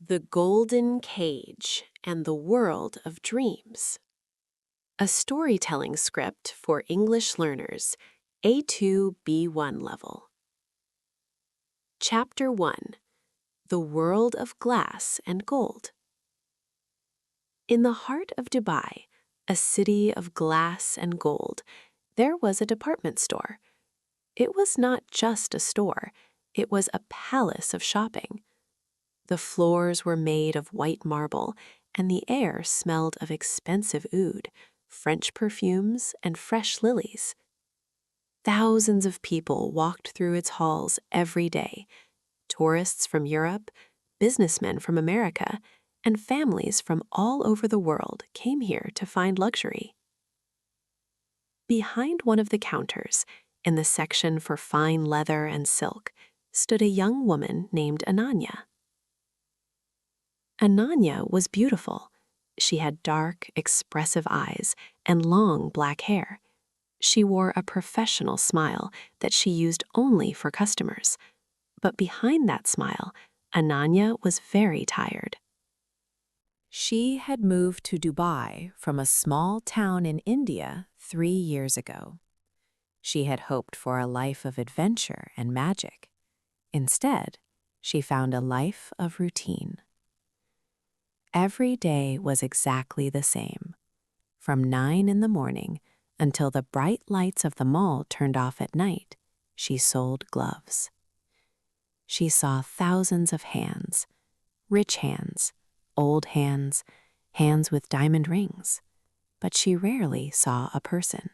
The Golden Cage and the World of Dreams. A storytelling script for English learners, A2 B1 level. Chapter 1. The World of Glass and Gold. In the heart of Dubai, a city of glass and gold, there was a department store. It was not just a store, it was a palace of shopping. The floors were made of white marble, and the air smelled of expensive oud, French perfumes, and fresh lilies. Thousands of people walked through its halls every day. Tourists from Europe, businessmen from America, and families from all over the world came here to find luxury. Behind one of the counters, in the section for fine leather and silk, stood a young woman named Ananya. Ananya was beautiful. She had dark, expressive eyes and long black hair. She wore a professional smile that she used only for customers. But behind that smile, Ananya was very tired. She had moved to Dubai from a small town in India 3 years ago. She had hoped for a life of adventure and magic. Instead, she found a life of routine. Every day was exactly the same. From 9 in the morning until the bright lights of the mall turned off at night, she sold gloves. She saw thousands of hands, rich hands, old hands, hands with diamond rings, but she rarely saw a person.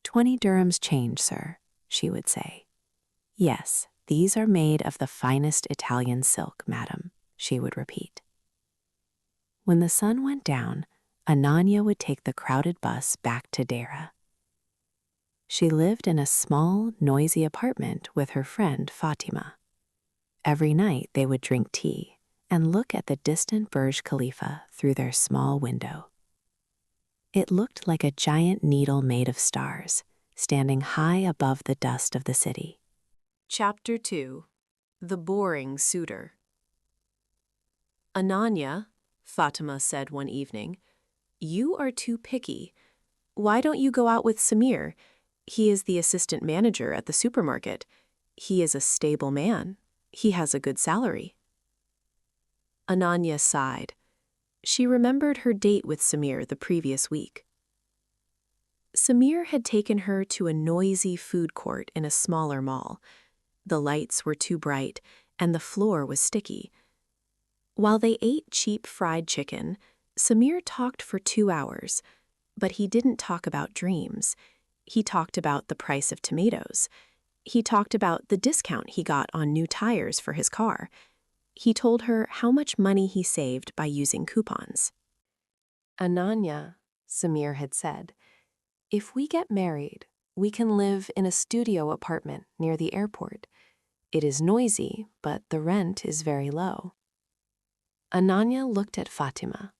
20 dirhams change, sir, she would say. Yes, these are made of the finest Italian silk, madam, she would repeat. When the sun went down, Ananya would take the crowded bus back to Dera. She lived in a small, noisy apartment with her friend Fatima. Every night they would drink tea and look at the distant Burj Khalifa through their small window. It looked like a giant needle made of stars, standing high above the dust of the city. Chapter 2. The Boring Suitor. Ananya, Fatima said one evening, "You are too picky. Why don't you go out with Samir? He is the assistant manager at the supermarket. He is a stable man. He has a good salary." Ananya sighed. She remembered her date with Samir the previous week. Samir had taken her to a noisy food court in a smaller mall. The lights were too bright, and the floor was sticky. While they ate cheap fried chicken, Samir talked for 2 hours, but he didn't talk about dreams. He talked about the price of tomatoes. He talked about the discount he got on new tires for his car. He told her how much money he saved by using coupons. "Ananya," Samir had said, "if we get married, we can live in a studio apartment near the airport. It is noisy, but the rent is very low." Ananya looked at Fatima.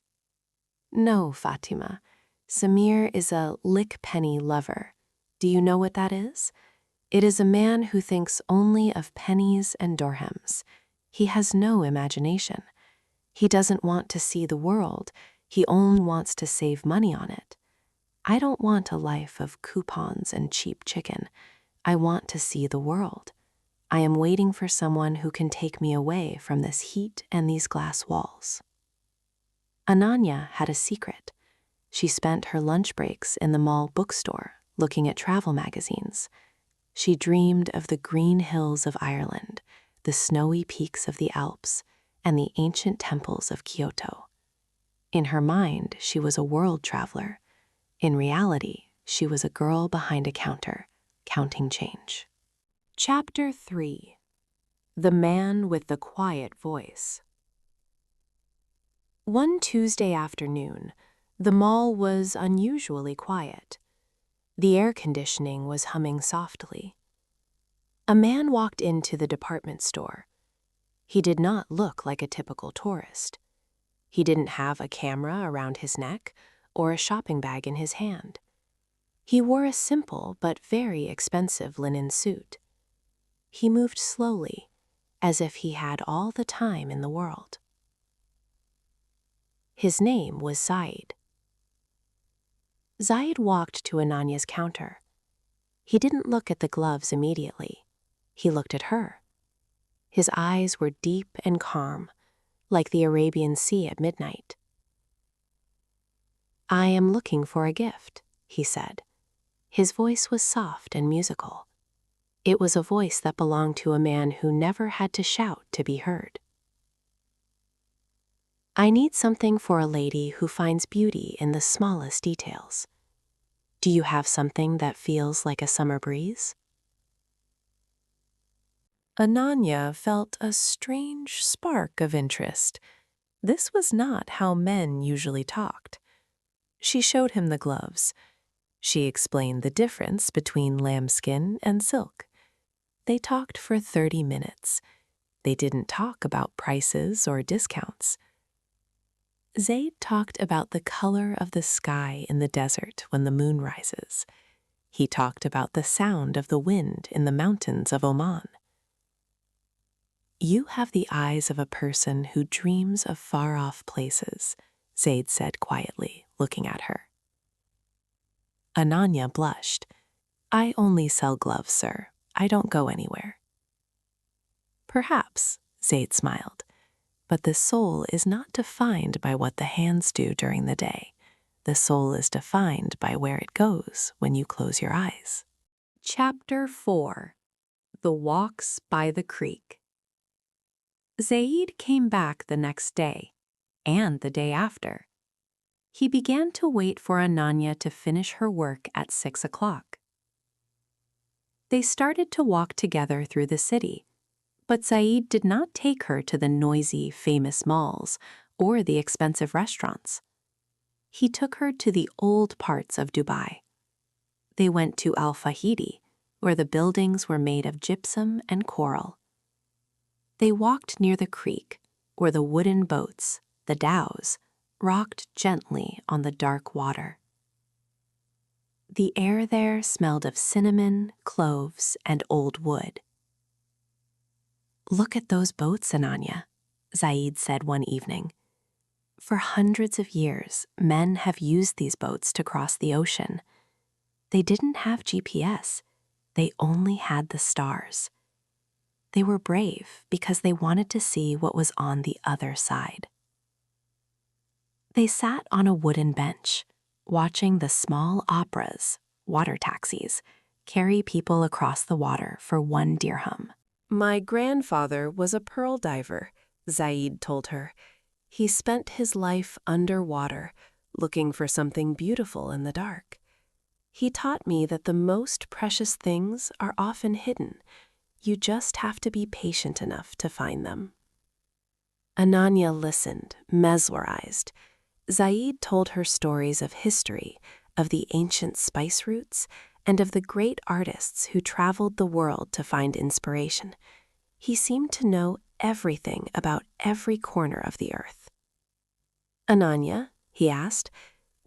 "No, Fatima. Samir is a Lickpenny Lover. Do you know what that is? It is a man who thinks only of pennies and dirhams. He has no imagination. He doesn't want to see the world. He only wants to save money on it. I don't want a life of coupons and cheap chicken. I want to see the world. I am waiting for someone who can take me away from this heat and these glass walls." Ananya had a secret. She spent her lunch breaks in the mall bookstore looking at travel magazines. She dreamed of the green hills of Ireland, the snowy peaks of the Alps, and the ancient temples of Kyoto. In her mind, she was a world traveler. In reality, she was a girl behind a counter, counting change. Chapter 3. The Man with the Quiet Voice. One Tuesday afternoon, the mall was unusually quiet. The air conditioning was humming softly. A man walked into the department store. He did not look like a typical tourist. He didn't have a camera around his neck or a shopping bag in his hand. He wore a simple but very expensive linen suit. He moved slowly, as if he had all the time in the world. His name was Zaid. Zaid walked to Ananya's counter. He didn't look at the gloves immediately. He looked at her. His eyes were deep and calm, like the Arabian Sea at midnight. "I am looking for a gift," he said. His voice was soft and musical. It was a voice that belonged to a man who never had to shout to be heard. "I need something for a lady who finds beauty in the smallest details. Do you have something that feels like a summer breeze?" Ananya felt a strange spark of interest. This was not how men usually talked. She showed him the gloves. She explained the difference between lambskin and silk. They talked for 30 minutes. They didn't talk about prices or discounts. Zaid talked about the color of the sky in the desert when the moon rises. He talked about the sound of the wind in the mountains of Oman. "You have the eyes of a person who dreams of far-off places," Zaid said quietly, looking at her. Ananya blushed. "I only sell gloves, sir. I don't go anywhere." "Perhaps," Zaid smiled, "but the soul is not defined by what the hands do during the day. The soul is defined by where it goes when you close your eyes." Chapter 4. The Walks by the Creek. Zaid came back the next day, and the day after. He began to wait for Ananya to finish her work at 6 o'clock. They started to walk together through the city, but Zaid did not take her to the noisy, famous malls or the expensive restaurants. He took her to the old parts of Dubai. They went to Al Fahidi, where the buildings were made of gypsum and coral. They walked near the creek, where the wooden boats, the dhows, rocked gently on the dark water. The air there smelled of cinnamon, cloves, and old wood. "Look at those boats, Ananya," Zaid said one evening. "For hundreds of years, men have used these boats to cross the ocean. They didn't have GPS. They only had the stars. They were brave because they wanted to see what was on the other side." They sat on a wooden bench, watching the small operas, water taxis, carry people across the water for 1 dirham. "My grandfather was a pearl diver," Zaid told her. "He spent his life underwater, looking for something beautiful in the dark. He taught me that the most precious things are often hidden. You just have to be patient enough to find them." Ananya listened, mesmerized. Zaid told her stories of history, of the ancient spice routes, and of the great artists who traveled the world to find inspiration. He seemed to know everything about every corner of the earth. "Ananya," he asked,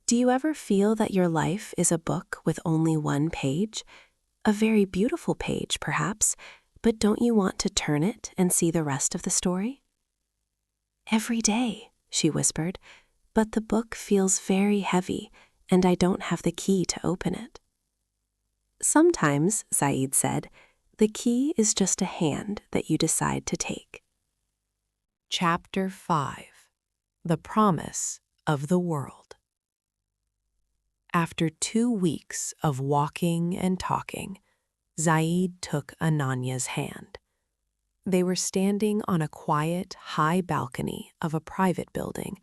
"do you ever feel that your life is a book with only one page? A very beautiful page, perhaps, but don't you want to turn it and see the rest of the story?" "Every day," she whispered, "but the book feels very heavy, and I don't have the key to open it." "Sometimes," Zaid said, "the key is just a hand that you decide to take." Chapter 5. The Promise of the World. After 2 weeks of walking and talking, Zaid took Ananya's hand. They were standing on a quiet, high balcony of a private building,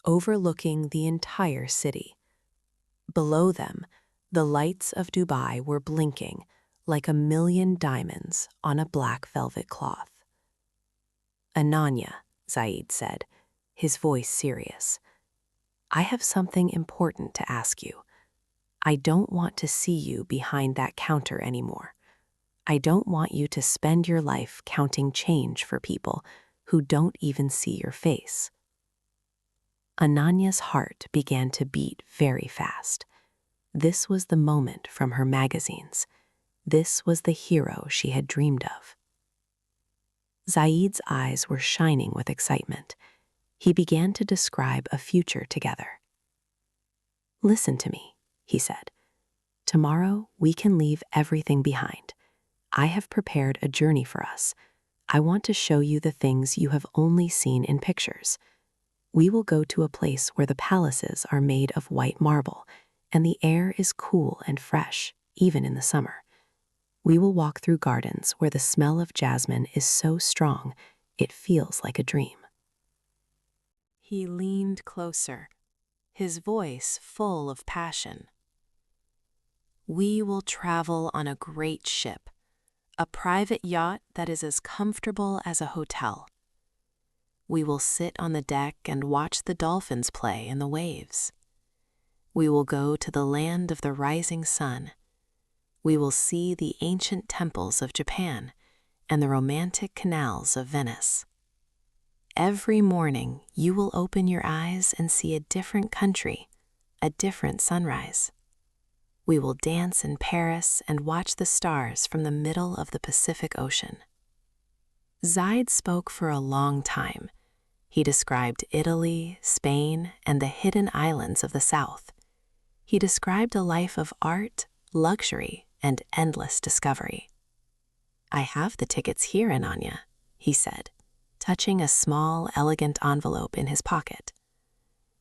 overlooking the entire city. Below them, the lights of Dubai were blinking like 1,000,000 diamonds on a black velvet cloth. "Ananya," Zaid said, his voice serious, "I have something important to ask you. I don't want to see you behind that counter anymore. I don't want you to spend your life counting change for people who don't even see your face." Ananya's heart began to beat very fast. This was the moment from her magazines. This was the hero she had dreamed of. Zaid's eyes were shining with excitement. He began to describe a future together. "Listen to me," he said. "Tomorrow we can leave everything behind. I have prepared a journey for us. I want to show you the things you have only seen in pictures. We will go to a place where the palaces are made of white marble, and the air is cool and fresh, even in the summer. We will walk through gardens where the smell of jasmine is so strong it feels like a dream." He leaned closer, his voice full of passion. "We will travel on a great ship, a private yacht that is as comfortable as a hotel. We will sit on the deck and watch the dolphins play in the waves. We will go to the land of the rising sun. We will see the ancient temples of Japan and the romantic canals of Venice. Every morning you will open your eyes and see a different country, a different sunrise. We will dance in Paris and watch the stars from the middle of the Pacific Ocean." Zaid spoke for a long time. He described Italy, Spain, and the hidden islands of the south. He described a life of art, luxury, and endless discovery. "I have the tickets here, Ananya," he said, touching a small, elegant envelope in his pocket.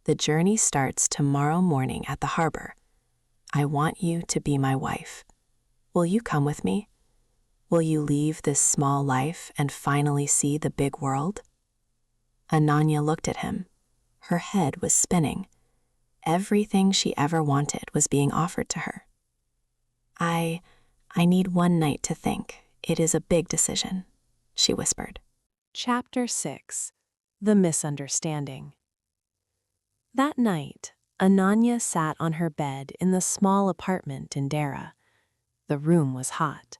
"The journey starts tomorrow morning at the harbor. I want you to be my wife. Will you come with me? Will you leave this small life and finally see the big world?" Ananya looked at him. Her head was spinning. Everything she ever wanted was being offered to her. I need one night to think. It is a big decision," she whispered. Chapter 6. The Misunderstanding. That night, Ananya sat on her bed in the small apartment in Dara. The room was hot.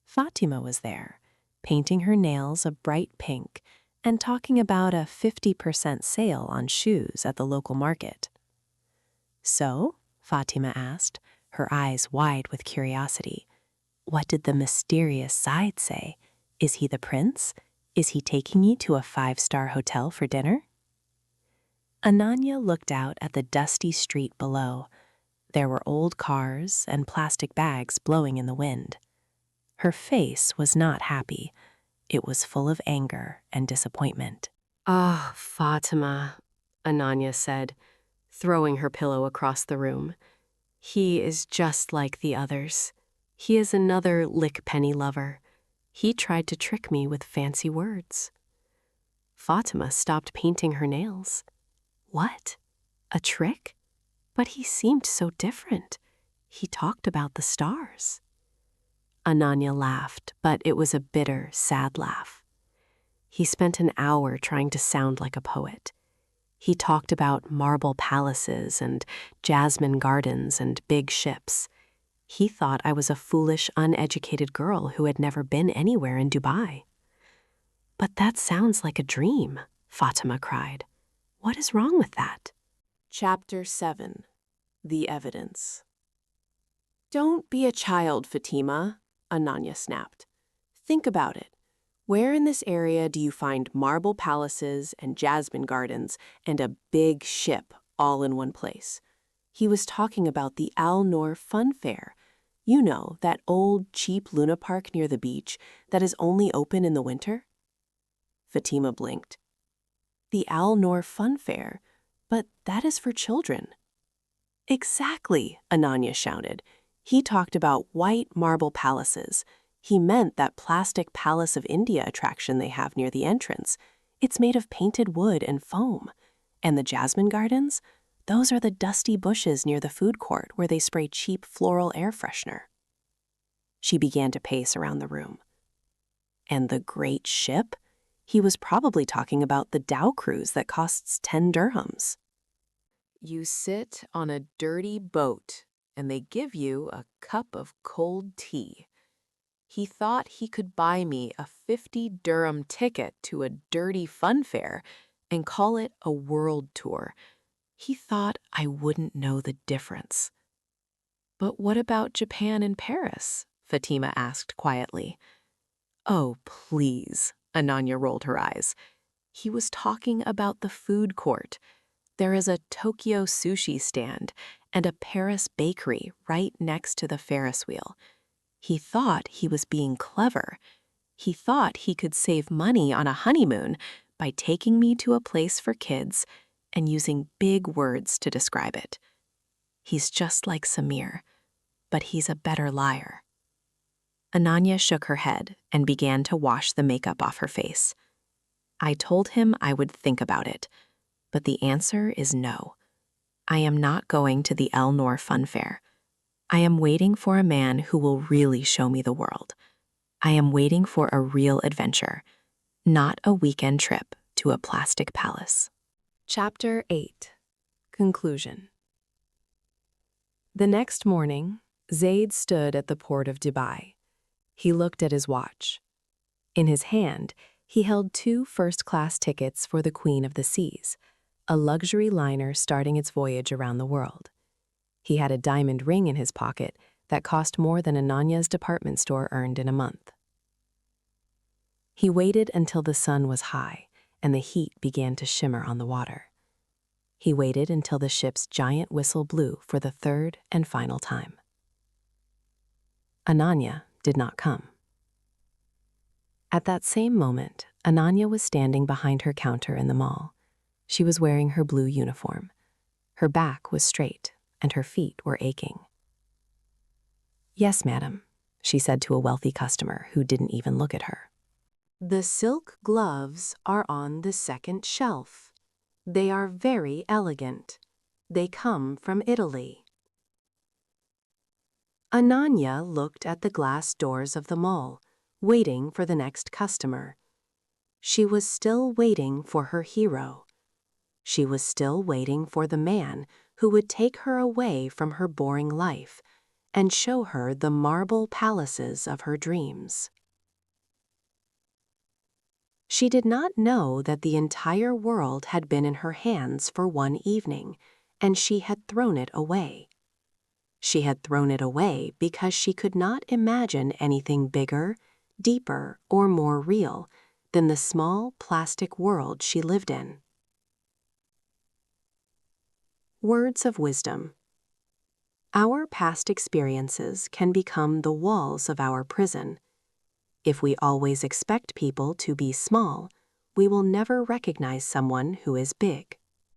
Fatima was there, painting her nails a bright pink and talking about a 50% sale on shoes at the local market. "So?" Fatima asked, her eyes wide with curiosity. "What did the mysterious Zaid say? Is he the prince? Is he taking you to a 5-star hotel for dinner?" Ananya looked out at the dusty street below. There were old cars and plastic bags blowing in the wind. Her face was not happy. It was full of anger and disappointment. "Ah, Fatima," Ananya said, throwing her pillow across the room. "He is just like the others. He is another Lickpenny Lover. He tried to trick me with fancy words." Fatima stopped painting her nails. "What? A trick? But he seemed so different. He talked about the stars." Ananya laughed, but it was a bitter, sad laugh. "He spent an hour trying to sound like a poet. He talked about marble palaces and jasmine gardens and big ships. He thought I was a foolish, uneducated girl who had never been anywhere in Dubai." "But that sounds like a dream," Fatima cried. "What is wrong with that?" Chapter 7. The Evidence. "Don't be a child, Fatima," Ananya snapped. "Think about it. Where in this area do you find marble palaces and jasmine gardens and a big ship all in one place?" He was talking about the Al Noor Fun Fair. You know, that old, cheap Luna Park near the beach that is only open in the winter? Fatima blinked. "The Al Noor Fun Fair? But that is for children." "Exactly," Ananya shouted. "He talked about white marble palaces. He meant that plastic Palace of India attraction they have near the entrance. It's made of painted wood and foam. And the jasmine gardens? Those are the dusty bushes near the food court where they spray cheap floral air freshener." She began to pace around the room. "And the great ship? He was probably talking about the Dow cruise that costs 10 dirhams. You sit on a dirty boat, and they give you a cup of cold tea. He thought he could buy me a 50 dirham ticket to a dirty fun fair and call it a world tour. He thought I wouldn't know the difference." "But what about Japan and Paris?" Fatima asked quietly. "Oh, please," Ananya rolled her eyes. He was talking about the food court. There is a Tokyo sushi stand and a Paris bakery right next to the Ferris wheel. He thought he was being clever. He thought he could save money on a honeymoon by taking me to a place for kids and using big words to describe it. He's just like Samir, but he's a better liar. Ananya shook her head and began to wash the makeup off her face. I told him I would think about it, but the answer is no. I am not going to the El Noor Fun Fair. I am waiting for a man who will really show me the world. I am waiting for a real adventure, not a weekend trip to a plastic palace. Chapter 8. Conclusion. The next morning, Zaid stood at the port of Dubai. He looked at his watch. In his hand, he held 2 first-class tickets for the Queen of the Seas, a luxury liner starting its voyage around the world. He had a diamond ring in his pocket that cost more than Ananya's department store earned in a month. He waited until the sun was high and the heat began to shimmer on the water. He waited until the ship's giant whistle blew for the 3rd and final time. Ananya did not come. At that same moment, Ananya was standing behind her counter in the mall. She was wearing her blue uniform. Her back was straight, and her feet were aching. "Yes, madam," she said to a wealthy customer who didn't even look at her. "The silk gloves are on the 2nd shelf. They are very elegant. They come from Italy." Ananya looked at the glass doors of the mall, waiting for the next customer. She was still waiting for her hero. She was still waiting for the man who would take her away from her boring life and show her the marble palaces of her dreams. She did not know that the entire world had been in her hands for one evening, and she had thrown it away. She had thrown it away because she could not imagine anything bigger, deeper, or more real than the small plastic world she lived in. Words of wisdom. Our past experiences can become the walls of our prison. If we always expect people to be small, we will never recognize someone who is big.